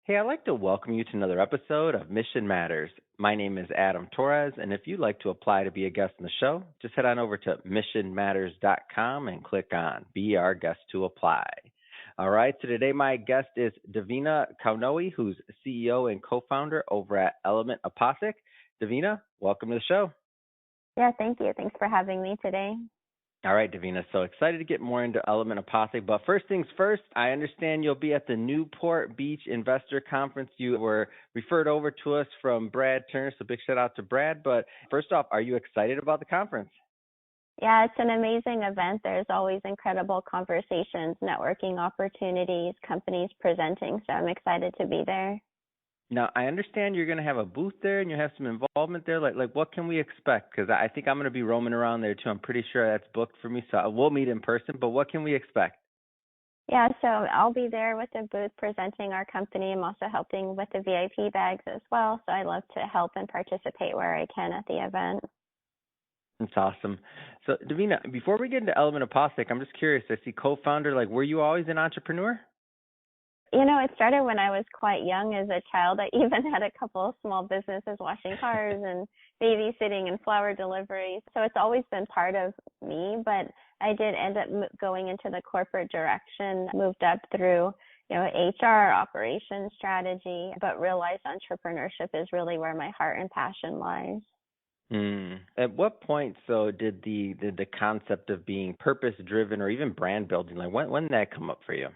Hey, I'd like to welcome you to another episode of Mission Matters. My name is Adam Torres, and if you'd like to apply to be a guest on the show, just head on over to missionmatters.com and click on Be Our Guest to Apply. All right, so today my guest is Davina Kaunoe, who's CEO and co-founder over at Element Apothec. Davina, welcome to the show. Yeah, thank you. Thanks for having me today. All right, Davina, so excited to get more into Element Apothec. But first things first, I understand you'll be at the Newport Beach Investor Conference. You were referred over to us from Brad Turner, so big shout out to Brad. But first off, are you excited about the conference? Yeah, it's an amazing event. There's always incredible conversations, networking opportunities, companies presenting, so I'm excited to be there. Now, I understand you're going to have a booth there and you have some involvement there. Like what can we expect? Because I think I'm going to be roaming around there too. I'm pretty sure that's booked for me, so we'll meet in person. But what can we expect? Yeah, so I'll be there with the booth presenting our company. I'm also helping with the VIP bags as well, so I love to help and participate where I can at the event. That's awesome. So, Davina, before we get into Element Apothec, I'm just curious. I see co-founder. Like, were you always an entrepreneur? You know, it started when I was quite young as a child. I even had a couple of small businesses washing cars and babysitting and flower deliveries. So it's always been part of me, but I did end up going into the corporate direction, moved up through, HR, operations, strategy, but realized entrepreneurship is really where my heart and passion lies. At what point, so did the concept of being purpose-driven or even brand building, like when did that come up for you?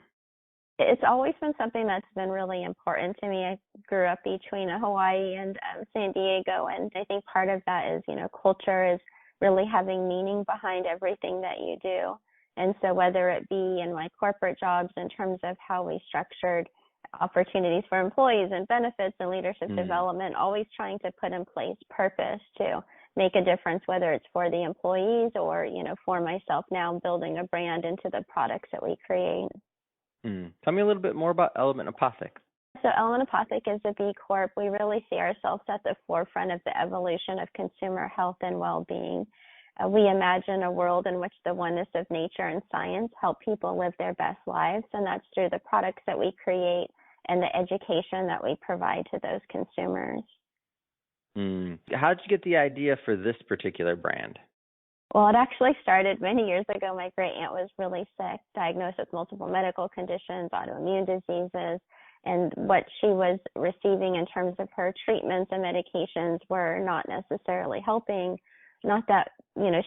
It's always been something that's been really important to me. I grew up between Hawaii and San Diego, and I think part of that is, culture is really having meaning behind everything that you do. And so whether it be in my corporate jobs in terms of how we structured opportunities for employees and benefits and leadership development, always trying to put in place purpose to make a difference, whether it's for the employees or, for myself now building a brand into the products that we create. Tell me a little bit more about Element Apothec. So Element Apothec is a B Corp. We really see ourselves at the forefront of the evolution of consumer health and well-being. We imagine a world in which the oneness of nature and science help people live their best lives, and that's through the products that we create and the education that we provide to those consumers. How did you get the idea for this particular brand? Well, it actually started many years ago. My great aunt was really sick, diagnosed with multiple medical conditions, autoimmune diseases, and what she was receiving in terms of her treatments and medications were not necessarily helping. Not that,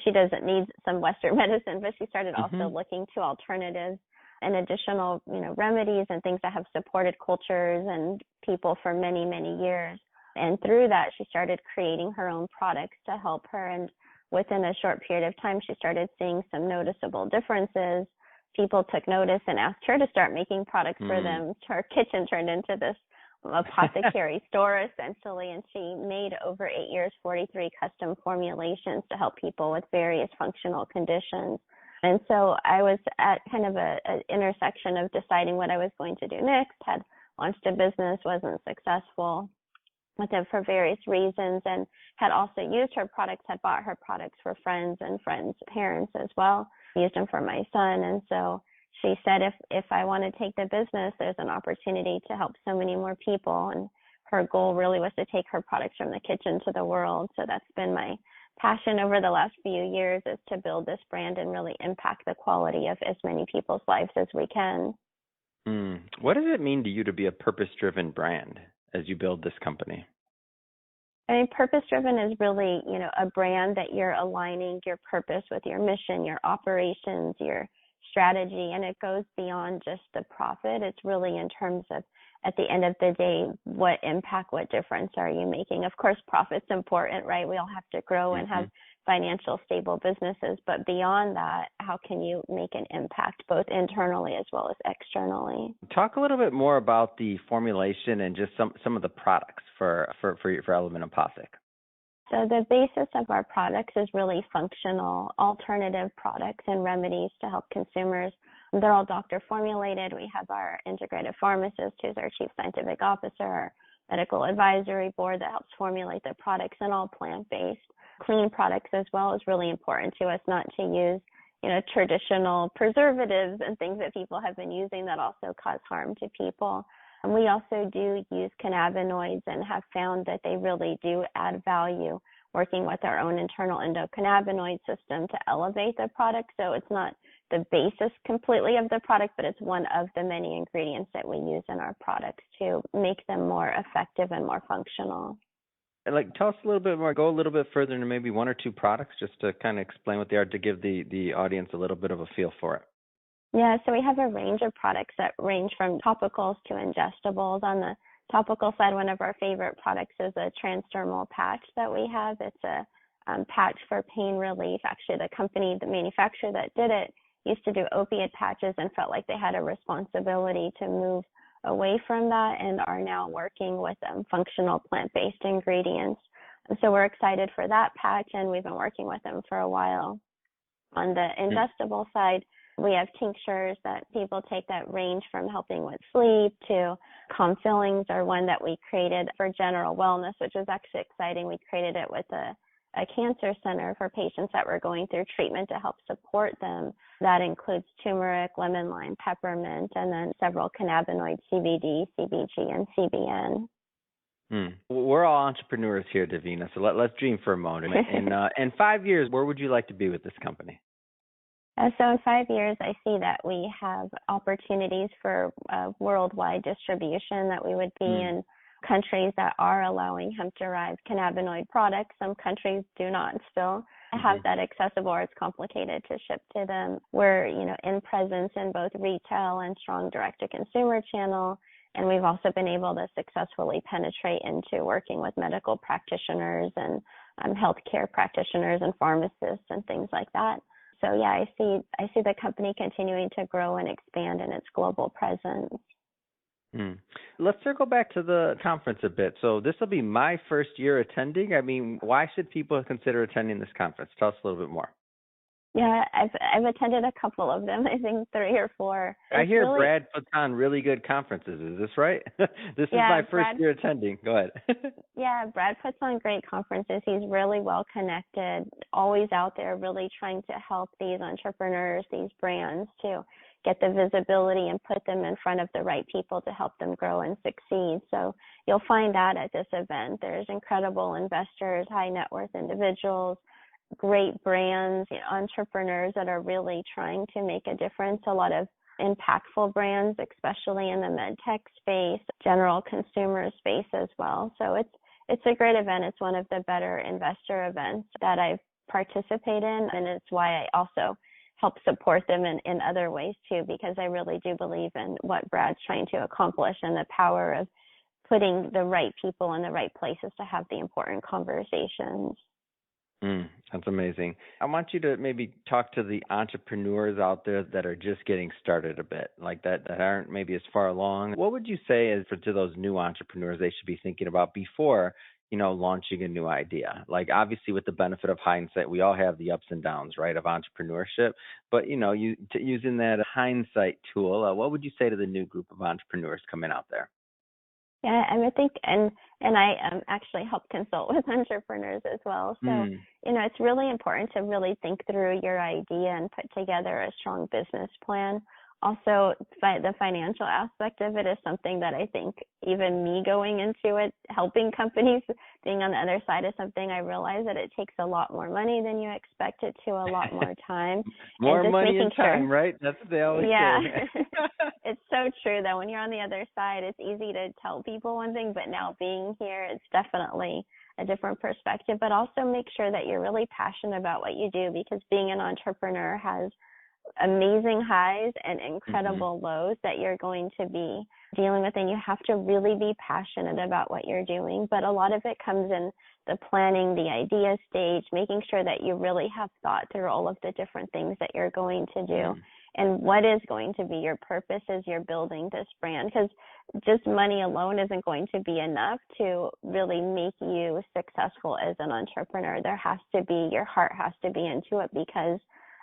she doesn't need some Western medicine, but she started also looking to alternatives and additional, remedies and things that have supported cultures and people for many, many years. And through that, she started creating her own products to help her. And within a short period of time, she started seeing some noticeable differences. People took notice and asked her to start making products for them. Her kitchen turned into this apothecary store, essentially, and she made over 8 years 43 custom formulations to help people with various functional conditions. And so I was at kind of an intersection of deciding what I was going to do next, had launched a business, wasn't successful with it for various reasons, and had also used her products, had bought her products for friends and friends' parents as well, used them for my son. And so she said, if I want to take the business, there's an opportunity to help so many more people. And her goal really was to take her products from the kitchen to the world. So that's been my passion over the last few years, is to build this brand and really impact the quality of as many people's lives as we can. What does it mean to you to be a purpose-driven brand as you build this company? I mean, purpose-driven is really, a brand that you're aligning your purpose with your mission, your operations, your strategy, and it goes beyond just the profit. It's really in terms of, at the end of the day, what impact, what difference are you making? Of course, profit's important, right? We all have to grow and have financial stable businesses, but beyond that, how can you make an impact both internally as well as externally? Talk a little bit more about the formulation and just some of the products for Element Apothec. So the basis of our products is really functional alternative products and remedies to help consumers. They're all doctor formulated. We have our integrative pharmacist, who's our chief scientific officer, our medical advisory board that helps formulate the products, and all plant-based. Clean products as well is really important to us, not to use, traditional preservatives and things that people have been using that also cause harm to people. And we also do use cannabinoids and have found that they really do add value working with our own internal endocannabinoid system to elevate the product. So it's not the basis completely of the product, but it's one of the many ingredients that we use in our products to make them more effective and more functional. And tell us a little bit more, go a little bit further into maybe one or two products just to kind of explain what they are to give the audience a little bit of a feel for it. Yeah, so we have a range of products that range from topicals to ingestibles. On the topical side, one of our favorite products is a transdermal patch that we have. It's a patch for pain relief. Actually, the company, the manufacturer that did it, used to do opiate patches and felt like they had a responsibility to move away from that and are now working with functional plant-based ingredients. And so we're excited for that patch, and we've been working with them for a while. On the ingestible side, we have tinctures that people take that range from helping with sleep to calm fillings, or one that we created for general wellness, which is actually exciting. We created it with a cancer center for patients that were going through treatment to help support them. That includes turmeric, lemon lime, peppermint, and then several cannabinoids, CBD, CBG, and CBN. We're all entrepreneurs here, Davina, so let's dream for a moment. In 5 years, where would you like to be with this company? So in 5 years, I see that we have opportunities for worldwide distribution, that we would be in countries that are allowing hemp-derived cannabinoid products. Some countries do not still have that accessible, or it's complicated to ship to them. We're, in presence in both retail and strong direct-to-consumer channel, and we've also been able to successfully penetrate into working with medical practitioners and healthcare practitioners and pharmacists and things like that. So yeah, I see the company continuing to grow and expand in its global presence. Let's circle back to the conference a bit. So this will be my first year attending. I mean, why should people consider attending this conference? Tell us a little bit more. Yeah, I've attended a couple of them. I think 3 or 4. I hear Brad puts on really good conferences. Is this right? This is my first year attending. Go ahead. Yeah, Brad puts on great conferences. He's really well connected, always out there, really trying to help these entrepreneurs, these brands, to get the visibility and put them in front of the right people to help them grow and succeed. So you'll find that at this event. There's incredible investors, high net worth individuals, great brands, entrepreneurs that are really trying to make a difference. A lot of impactful brands, especially in the med tech space, general consumer space as well. So it's a great event. It's one of the better investor events that I've participated in, and it's why I also help support them in other ways too, because I really do believe in what Brad's trying to accomplish and the power of putting the right people in the right places to have the important conversations. That's amazing. I want you to maybe talk to the entrepreneurs out there that are just getting started a bit, like that aren't maybe as far along. What would you say to those new entrepreneurs they should be thinking about before, launching a new idea? Like, obviously, with the benefit of hindsight, we all have the ups and downs, right, of entrepreneurship. But, using that hindsight tool, what would you say to the new group of entrepreneurs coming out there? Yeah, I think, and I actually help consult with entrepreneurs as well. So, it's really important to really think through your idea and put together a strong business plan. Also, the financial aspect of it is something that I think even me going into it, helping companies, being on the other side is something I realize that it takes a lot more money than you expect it to, a lot more time. More money and time, right? That's what they always say. It's so true that when you're on the other side, it's easy to tell people one thing, but now being here, it's definitely a different perspective. But also make sure that you're really passionate about what you do, because being an entrepreneur has amazing highs and incredible lows that you're going to be dealing with, and you have to really be passionate about what you're doing. But a lot of it comes in the planning, the idea stage, making sure that you really have thought through all of the different things that you're going to do and what is going to be your purpose as you're building this brand, because just money alone isn't going to be enough to really make you successful as an entrepreneur. There has to be, your heart has to be into it because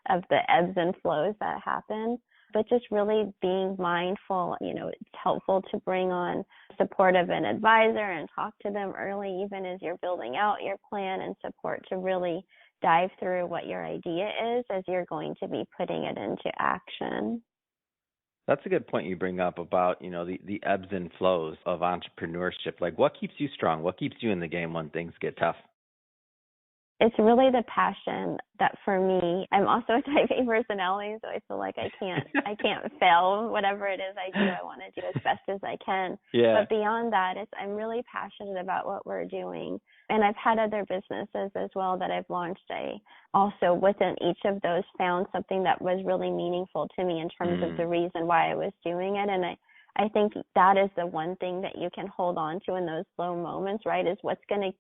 of the ebbs and flows that happen. But just really being mindful, it's helpful to bring on support of an advisor and talk to them early, even as you're building out your plan, and support to really dive through what your idea is as you're going to be putting it into action. That's a good point you bring up about, the ebbs and flows of entrepreneurship. Like what keeps you strong? What keeps you in the game when things get tough? It's really the passion that for me, I'm also a type A personality, so I feel like I can't fail whatever it is I do. I want to do as best as I can. Yeah. But beyond that, I'm really passionate about what we're doing. And I've had other businesses as well that I've launched. I also within each of those found something that was really meaningful to me in terms of the Mm. reason why I was doing it. And I think that is the one thing that you can hold on to in those low moments, right? Is what's gonna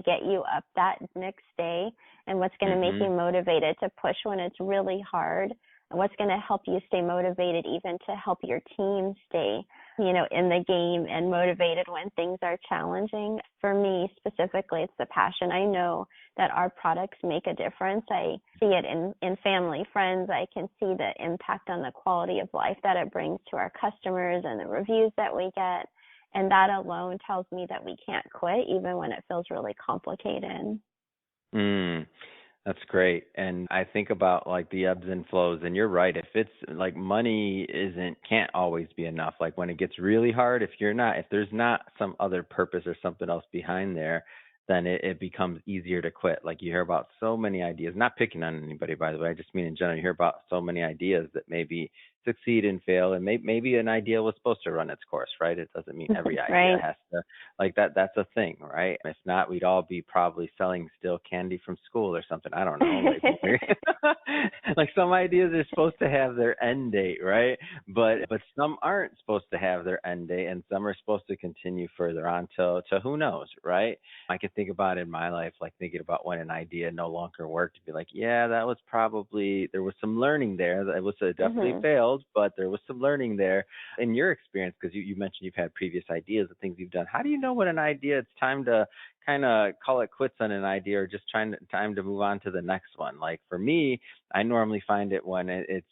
get you up that next day, and what's gonna make you Mhm. motivated to push when it's really hard, and what's gonna help you stay motivated even to help your team stay, in the game and motivated when things are challenging. For me specifically, it's the passion. I know that our products make a difference. I see it in family, friends. I can see the impact on the quality of life that it brings to our customers and the reviews that we get. And that alone tells me that we can't quit even when it feels really complicated. Mm. That's great. And I think about like the ebbs and flows, and you're right. If it's like money can't always be enough. Like when it gets really hard, if there's not some other purpose or something else behind there, then it becomes easier to quit. Like you hear about so many ideas, not picking on anybody, by the way. I just mean in general, you hear about so many ideas that maybe succeed and fail. And maybe an idea was supposed to run its course, right? It doesn't mean every idea Right. has to like that's a thing, right? If not, we'd all be probably selling still candy from school or something. I don't know. Like like some ideas are supposed to have their end date, right? But some aren't supposed to have their end date, and some are supposed to continue further on to who knows, right? I can think about in my life, like thinking about when an idea no longer worked, to be like, yeah, that was probably there was some learning there. That was definitely Mhm. failed, but there was some learning there. In your experience, because you mentioned you've had previous ideas of things you've done, how do you know when an idea it's time to kind of call it quits on an idea or just time to move on to the next one? Like for me, I normally find it when it's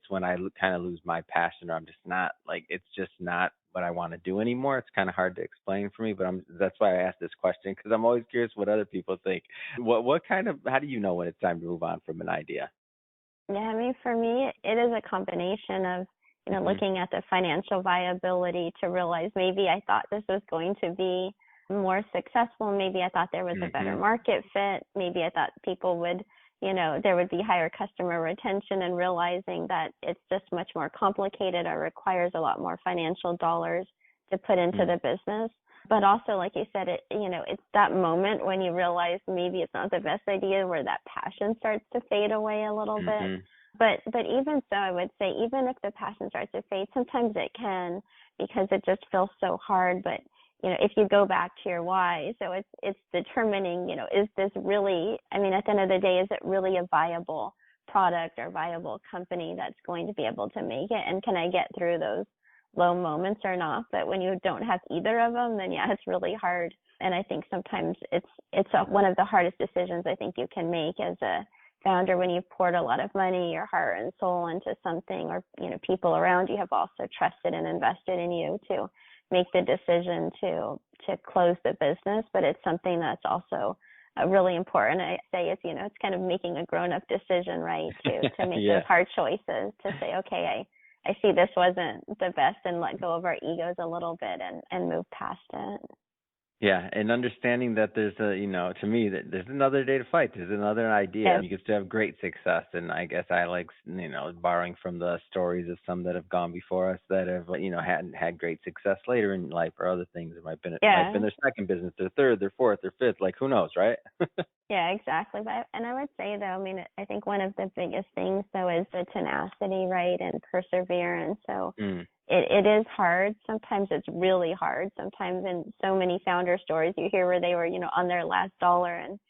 when I kind of lose my passion, or I'm just not like it's just not what I want to do anymore. It's kind of hard to explain for me, but that's why I asked this question because I'm always curious what other people think. What kind of how do you know when it's time to move on from an idea? Yeah, I mean, for me, it is a combination of, Mhm. looking at the financial viability to realize maybe I thought this was going to be more successful. Maybe I thought there was a better Mhm. market fit. Maybe I thought people would, there would be higher customer retention, and realizing that it's just much more complicated or requires a lot more financial dollars to put into Mm. the business. But also, like you said, it's that moment when you realize maybe it's not the best idea, where that passion starts to fade away a little bit. Mhm. But even so, I would say even if the passion starts to fade, sometimes it can, because it just feels so hard. But if you go back to your why, so it's determining, is this really? I mean, at the end of the day, is it really a viable product or viable company that's going to be able to make it? And can I get through those low moments or not? But when you don't have either of them, then yeah, it's really hard. And I think sometimes one of the hardest decisions I think you can make as a founder, when you've poured a lot of money, your heart and soul into something, or people around you have also trusted and invested in you to make the decision to close the business. But it's something that's also really important. I say it's kind of making a grown up decision, right? To make those Yeah. hard choices, to say, okay, I see this wasn't the best, and let go of our egos a little bit and move past it. Yeah, and understanding that to me, that there's another day to fight. There's another idea. Yes. You can still have great success, and I guess I like, borrowing from the stories of some that have gone before us that have, hadn't had great success later in life or other things. It might have been Yeah. their second business, their third, their fourth, their fifth. Like who knows, right? Yeah, exactly. And I would say, though, I mean, I think one of the biggest things, though, is the tenacity, right, and perseverance. So Mm. it is hard. Sometimes it's really hard. Sometimes in so many founder stories you hear where they were, on their last dollar, and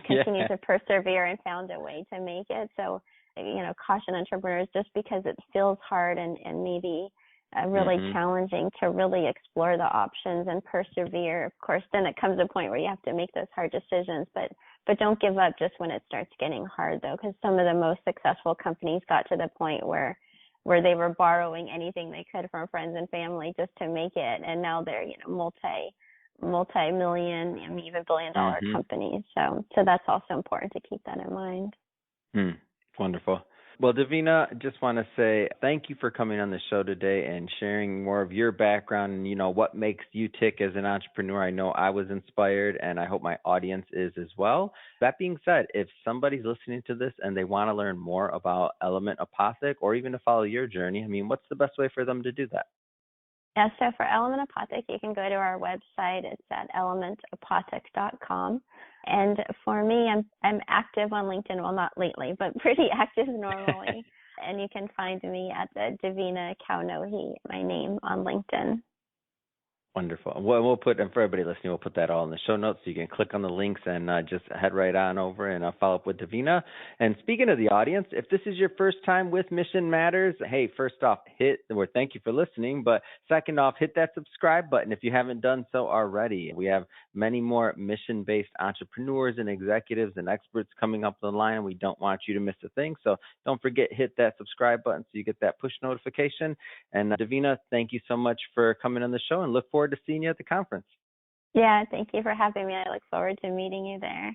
continue Yeah. to persevere and found a way to make it. So, caution entrepreneurs, just because it feels hard and maybe really Mhm. challenging, to really explore the options and persevere. Of course, then it comes a point where you have to make those hard decisions, but don't give up just when it starts getting hard, though, because some of the most successful companies got to the point where they were borrowing anything they could from friends and family just to make it, and now they're multi-million and even billion dollar Mhm. companies. So that's also important to keep that in mind. Mm. Wonderful. Well, Davina, just want to say thank you for coming on the show today and sharing more of your background and, what makes you tick as an entrepreneur. I know I was inspired and I hope my audience is as well. That being said, if somebody's listening to this and they want to learn more about Element Apothec or even to follow your journey, what's the best way for them to do that? Yeah, so for Element Apothec, you can go to our website. It's at elementapothec.com. And for me, I'm active on LinkedIn. Well, not lately, but pretty active normally. And you can find me at the Davina Kaunohi, my name, on LinkedIn. Wonderful. Well, we'll put, and for everybody listening, we'll put that all in the show notes so you can click on the links and just head right on over and follow up with Davina. And speaking of the audience, if this is your first time with Mission Matters, hey, first off, thank you for listening. But second off, hit that subscribe button if you haven't done so already. We have many more mission-based entrepreneurs and executives and experts coming up the line. We don't want you to miss a thing. So don't forget, hit that subscribe button so you get that push notification. And Davina, thank you so much for coming on the show and look forward to seeing you at the conference. Yeah, thank you for having me. I look forward to meeting you there.